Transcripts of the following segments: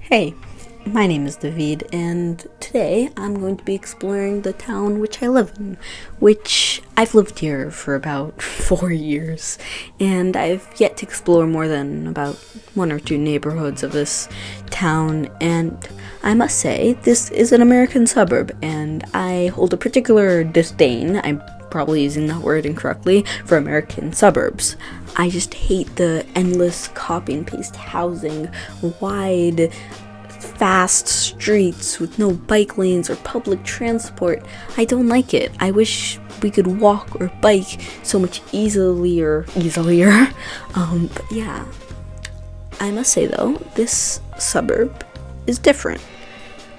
Hey, my name is David, and today I'm going to be exploring the town which I live in, which I've lived here for about 4 years, and I've yet to explore more than about one or two neighborhoods of this town, and I must say, this is an American suburb, and I hold a particular disdain, I'm probably using that word incorrectly, for American suburbs. I just hate the endless copy and paste housing, wide, fast streets with no bike lanes or public transport. I don't like it. I wish we could walk or bike so much easier. But yeah, I must say though, this suburb is different.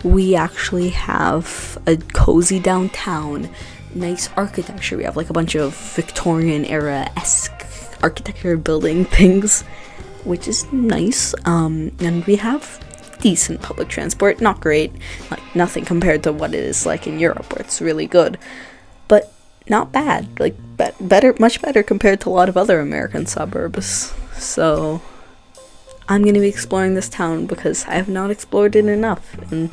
We actually have a cozy downtown, nice architecture. We have like a bunch of Victorian era-esque architecture building things, which is nice. And we have decent public transport, not great, like nothing compared to what it is like in Europe where it's really good, but not bad, like better, much better compared to a lot of other American suburbs. So I'm going to be exploring this town because I have not explored it enough in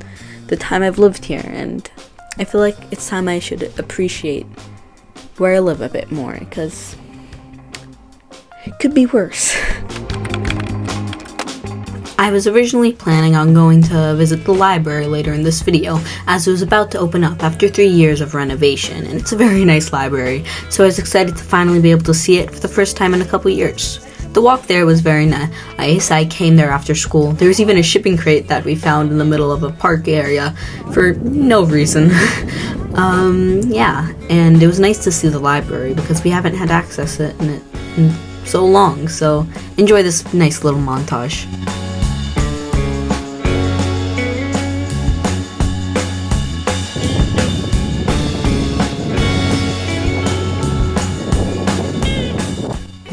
the time I've lived here, and I feel like it's time I should appreciate where I live a bit more, because it could be worse. I was originally planning on going to visit the library later in this video, as it was about to open up after 3 years of renovation, and it's a very nice library, so I was excited to finally be able to see it for the first time in a couple years. The walk there was very nice. I came there after school. There was even a shipping crate that we found in the middle of a park area for no reason. Yeah, and it was nice to see the library because we haven't had access to it in so long, so enjoy this nice little montage.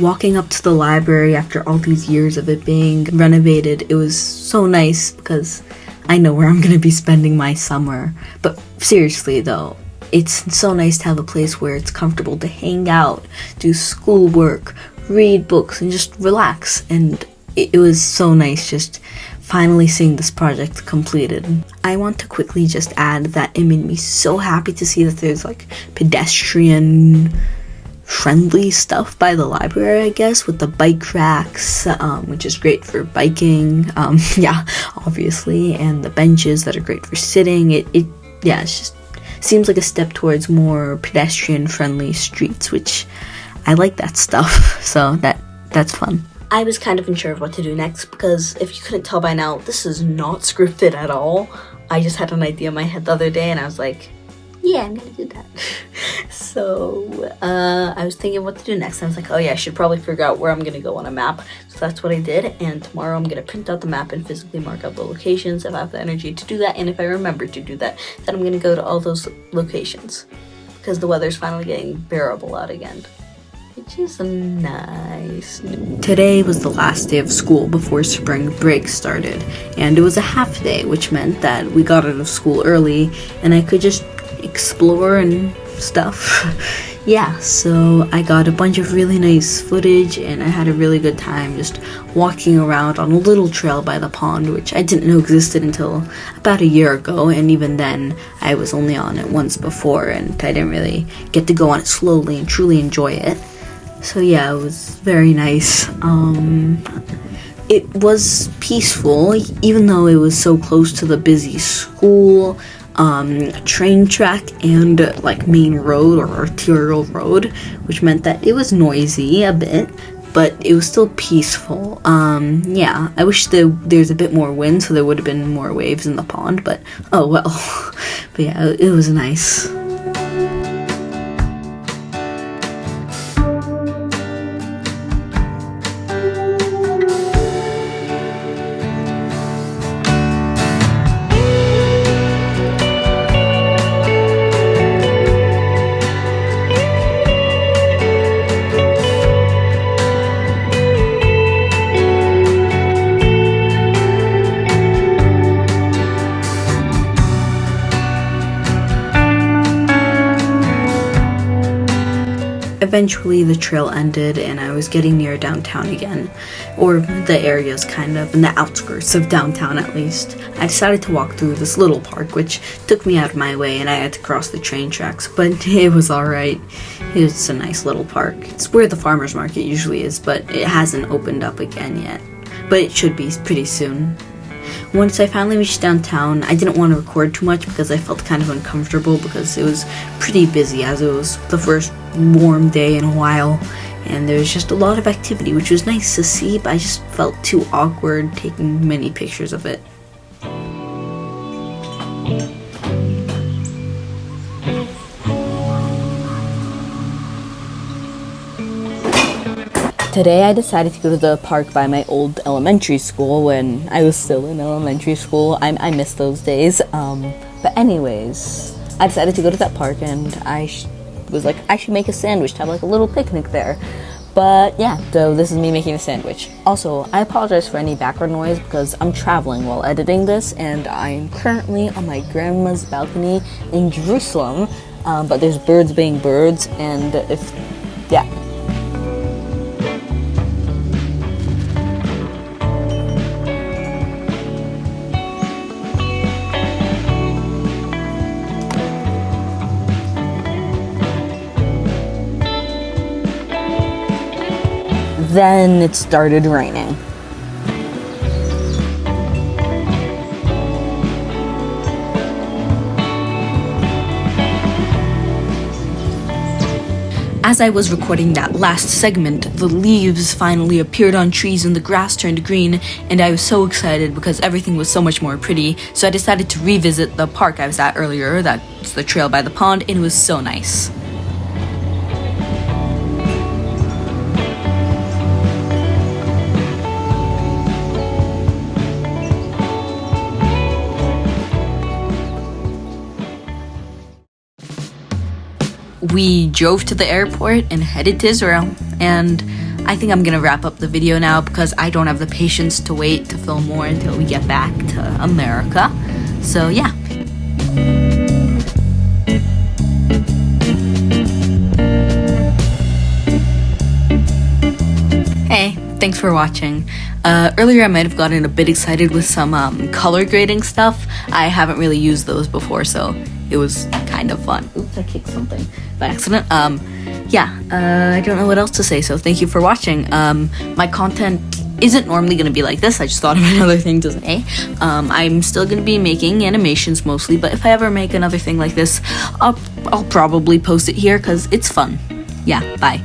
Walking up to the library after all these years of it being renovated, it was so nice because I know where I'm going to be spending my summer. But seriously though, it's so nice to have a place where it's comfortable to hang out, do schoolwork, read books, and just relax. And it was so nice just finally seeing this project completed. I want to quickly just add that it made me so happy to see that there's like pedestrian friendly stuff by the library, I guess, with the bike racks, which is great for biking, yeah, obviously, and the benches that are great for sitting. It just seems like a step towards more pedestrian friendly streets, which I like that stuff, so that's fun. I was kind of unsure of what to do next, because if you couldn't tell by now, this is not scripted at all. I just had an idea in my head the other day, and I was like, yeah, I'm gonna do that. So, I was thinking what to do next. I was like, oh yeah, I should probably figure out where I'm gonna go on a map. So that's what I did, and tomorrow I'm gonna print out the map and physically mark out the locations if I have the energy to do that, and if I remember to do that, then I'm gonna go to all those locations. Because the weather's finally getting bearable out again, which is nice. Today was the last day of school before spring break started, and it was a half day, which meant that we got out of school early, and I could just explore and stuff. Yeah, so I got a bunch of really nice footage, and I had a really good time just walking around on a little trail by the pond, which I didn't know existed until about a year ago, and even then I was only on it once before, and I didn't really get to go on it slowly and truly enjoy it. So yeah, it was very nice. It was peaceful, even though it was so close to the busy school, train track, and like main road or arterial road, which meant that it was noisy a bit, but it was still peaceful. Yeah, I wish there's a bit more wind so there would have been more waves in the pond, but oh well. But yeah, it was nice. eventually the trail ended and I was getting near downtown again, or the areas kind of, in the outskirts of downtown at least. I decided to walk through this little park, which took me out of my way and I had to cross the train tracks, but it was alright. It's a nice little park. It's where the farmer's market usually is, but it hasn't opened up again yet. But it should be pretty soon. Once I finally reached downtown, I didn't want to record too much because I felt kind of uncomfortable because it was pretty busy as it was the first warm day in a while and there was just a lot of activity, which was nice to see, but I just felt too awkward taking many pictures of it. Today I decided to go to the park by my old elementary school when I was still in elementary school. I miss those days. But anyways, I decided to go to that park and I was like, I should make a sandwich to have like a little picnic there. But yeah, so this is me making a sandwich. Also, I apologize for any background noise because I'm traveling while editing this and I'm currently on my grandma's balcony in Jerusalem. But there's birds being birds and yeah. Then it started raining. As I was recording that last segment, the leaves finally appeared on trees and the grass turned green, and I was so excited because everything was so much more pretty, so I decided to revisit the park I was at earlier, that's the trail by the pond, and it was so nice. We drove to the airport and headed to Israel, and I think I'm gonna wrap up the video now because I don't have the patience to wait to film more until we get back to America. So yeah. Hey, thanks for watching. Earlier I might have gotten a bit excited with some color grading stuff. I haven't really used those before, so it was kind of fun. Oops, I kicked something by accident. I don't know what else to say, so thank you for watching. My content isn't normally going to be like this. I just thought of another thing to say. I'm still going to be making animations mostly, but if I ever make another thing like this, I'll probably post it here because it's fun. Yeah, bye.